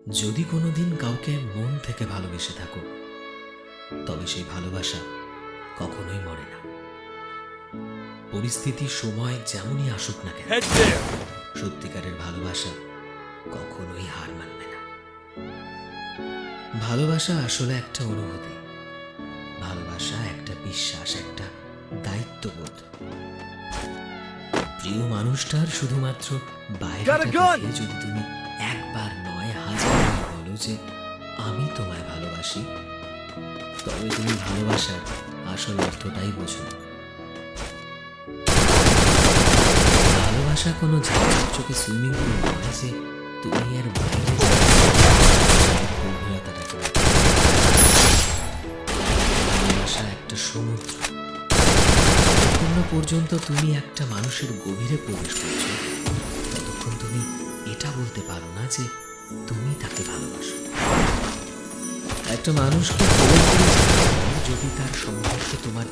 যদি কোনোদিন কাউকে মন থেকে ভালোবেসে থাকো, তবে সেই ভালোবাসা কখনোই মরে না। পরিস্থিতি সময় যেমনই আসুক না কেন, সত্যিকারের ভালোবাসা কখনোই হার মানবে না। ভালোবাসা আসলে একটা অনুভূতি, ভালোবাসা একটা বিশ্বাস, একটা দায়িত্ববোধ। প্রিয় মানুষটার শুধুমাত্র বাইরেটা দেখে যদি তুমি একবার নয় হাজারবার বলো যে আমি তোমায় ভালোবাসি, তবে তুমি ভালোবাসার আসল অর্থটাই বোঝো। ভালোবাসা কোনো ঝাঁচকে সুইমিং পুল নয় যে তুমি এর বাইরে গভীরতাটাকে। ভালোবাসা একটা সমুদ্র। যতক্ষণ পর্যন্ত তুমি একটা মানুষের গভীরে প্রবেশ করছো, ততক্ষণ তুমি এটা বলতে পারো না যে তুমি তাকে ভালোবাসো। একটা মানুষকে যদি তার সম্পর্কে তোমার,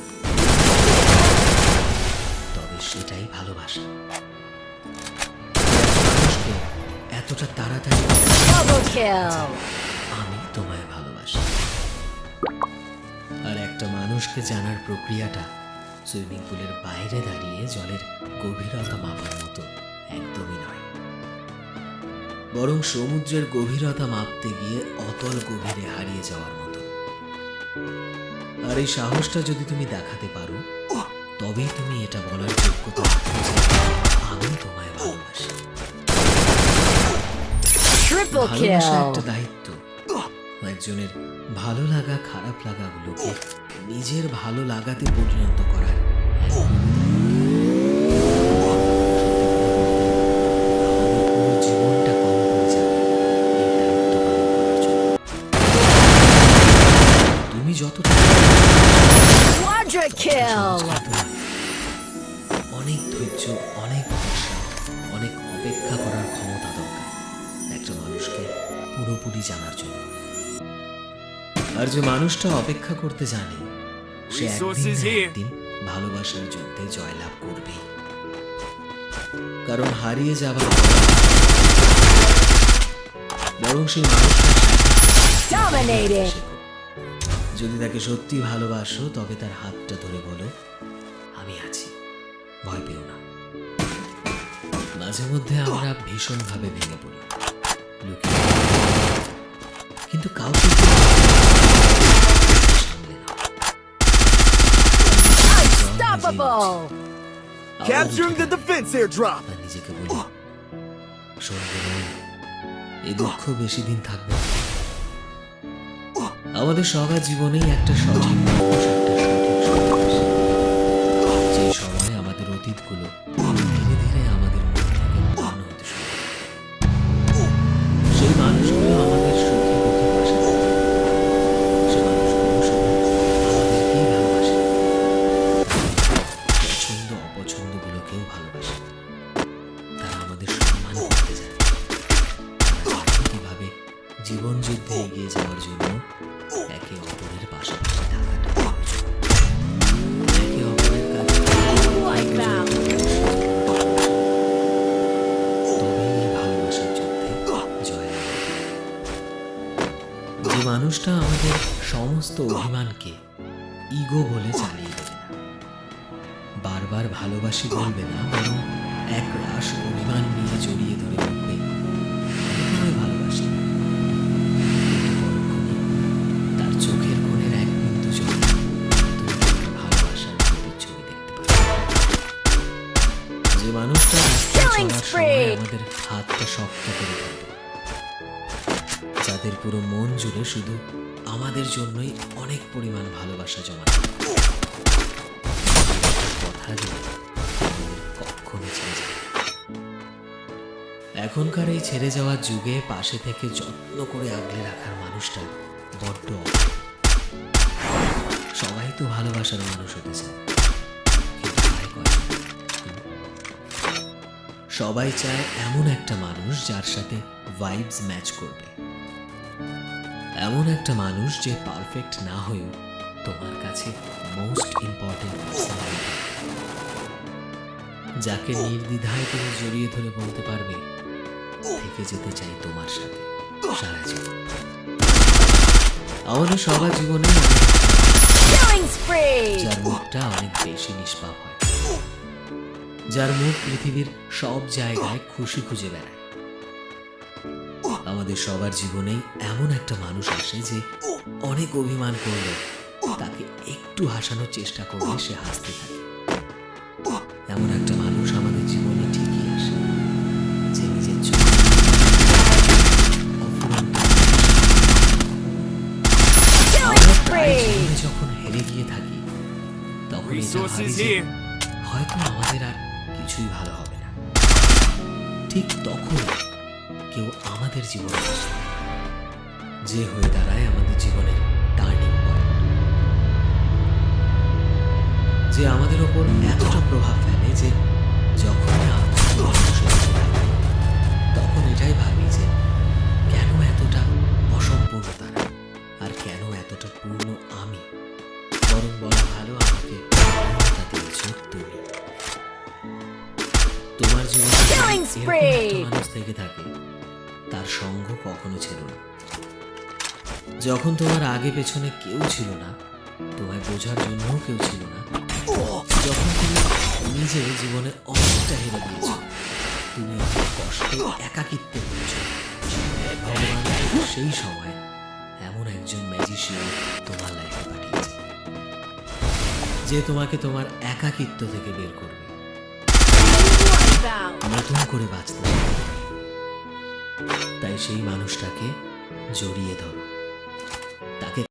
তবে সেটাই ভালোবাসা। মানুষকে এতটা তাড়াতাড়ি আমি তোমায় ভালোবাসি। আর একটা মানুষকে জানার প্রক্রিয়াটা সুইমিং পুলের বাইরে দাঁড়িয়ে জলের গভীরতা মাপার মতো একদমই নয়, বরং সমুদ্রের গভীরতা মাপতে গিয়ে অতল গভীরে হারিয়ে যাওয়ার মতো। আর এই সাহসটা যদি তুমি দেখাতে পারো, তবেই তুমি এটা বলার যোগ্যতা রাখো যে আমি তোমায় ভালোবাসি। ভালোবাসা একটা দায়িত্ব। একজনের ভালো লাগা খারাপ লাগাগুলোকে নিজের ভালো লাগাতে পরিণত করার জীবনটা কম হয়ে যাবে এই দায়িত্ব পালন করার জন্য। তুমি যতটা অনেক ধৈর্য, অনেক ভরসা, অনেক অপেক্ষা করার ক্ষমতা দরকার একটা মানুষকে পুরোপুরি জানার জন্য। আর যে মানুষটা অপেক্ষা করতে জানে, সে একদিন না একদিন ভালোবাসার যুদ্ধে জয়লাভ করবে। কারণ হারিয়ে যাবার বরং সেই মানুষটা যদি তাকে সত্যি ভালোবাসো, তবে তার হাতটা ধরে বলো আমি আছি, ভয় পেও না। মাঝে মধ্যে আমরা ভীষণভাবে ভেঙে পড়ি, লুকিয়ে, কিন্তু কাউকে Capturing the defense airdrop. নিজেকে বলি সঙ্গে নয়, এই দুঃখ বেশি দিন থাকবে না। আমাদের সবার জীবনেই একটা সঠিক মানুষ, একটা সঠিক সময় আসে, যে সময় আমাদের অতীতগুলো ধীরে ধীরে আমাদের মন থেকে মন হতে শুরু করে। সেই মানুষগুলো আমাদের সুখে দুঃখে পাশে থাকে। সে মানুষগুলো শুধু আমাদেরকেই ভালোবাসে, পছন্দ অপছন্দগুলোকেও ভালোবাসে। তারা আমাদের সম্মান করতে যায়। কিভাবে জীবন যুদ্ধে এগিয়ে যাওয়ার জন্য একে অপরের পাশাপাশি থাকাটা প্রয়োজন। একে অপরের কাছে তবেই এই ভালোবাসার যুদ্ধে জয় হবে। যে মানুষটা আমাদের সমস্ত অভিমানকে ইগো বলে চালিয়ে দেবে না, বারবার ভালোবাসি বলবে না, বরং এক রাশ অভিমান নিয়ে জড়িয়ে ধরে বলবে আমি ভালোবাসি। তার চোখের কোণের এক বিন্দু জলে তুমি একটা ভালোবাসার ছবি দেখতে পাবে। যে মানুষটা চলার সময় আমাদের হাতটা শক্ত করে ধরবে, যাদের পুরো মন জুড়ে শুধু আমাদের জন্যই অনেক পরিমাণ ভালোবাসা জমা কথা দিয়ে আমাদের কখনো ছেড়ে যায়। এখনকার এই ছেড়ে যাওয়ার যুগে পাশে থেকে যত্ন করে আগলে রাখার মানুষটা বড্ড। সবাই তো ভালোবাসার মানুষ হতে চায়, কিন্তু তাই করে। সবাই চায় এমন একটা মানুষ যার সাথে ভাইবস ম্যাচ করবে, এমন একটা মানুষ যে পারফেক্ট না হয়েও তোমার কাছে মোস্ট ইম্পর্টেন্ট পার্সোনালিটি, যাকে নির্দ্বিধায় তুমি জড়িয়ে ধরে বলতে পারবে থেকে যেতে চাই তোমার সাথে। সারা জীবন। আমাদের সবার জীবনে Killing spree! যার মুখটা অনেক বেশি নিষ্পাপ হয়, যার মুখ পৃথিবীর সব জায়গায় খুশি খুঁজে বেড়ায়। আমাদের সবার জীবনেই এমন একটা মানুষ আসে যে অনেক অভিমান করলে তাকে একটু হাসানোর চেষ্টা করলে সে হাসতে থাকে। এমন একটা মানুষ আমাদের জীবনে ঠিকই আসে যে নিজের চোখে অফুরন্ত Killing আমরা প্রায় spree! জীবনে যখন হেরে গিয়ে থাকি তখন এটা ভাবি Resources যে here. হয়তো আমাদের আর কিছুই ভালো হবে না। ঠিক তখন কেউ আমাদের জীবনে আসে যে হয়ে দাঁড়ায় আমাদের জীবনের টার্নিং পয়েন্ট, যে আমাদের ওপর এতটা প্রভাব ফেলে যে যখনই আমরা কোনো মানুষের সাথে থাকি, তখন এটাই ভাবি যে কেন এতটা অসম্পূর্ণ তারা, আর কেন এতটা পূর্ণ আমি। বরং বলা ভালো, আমাকে পূর্ণতা দিয়েছ তুমি। তোমার জীবনে যদি Killing এরকম spree! একটা মানুষ থেকে থাকে, তার সঙ্গ কখনো ছিল না। যখন তোমার আগে পেছনে কেউ ছিল না, তোমায় বোঝার জন্যও কেউ ছিল না, যখন তুমি নিজে জীবনে অনেকটা হেরে গিয়েছ, তুমি অনেক কষ্টে একাকিত্বে হয়েছ, ভগবান ঠিক সেই সময় এমন একজন ম্যাজিশিয়ান তোমার লাইফে পাঠিয়েছে যে তোমাকে তোমার একাকিত্ব থেকে বের করবে, Bound. নতুন করে বাঁচতে হবে। তাই সেই মানুষটাকে জড়িয়ে ধরো, তাকে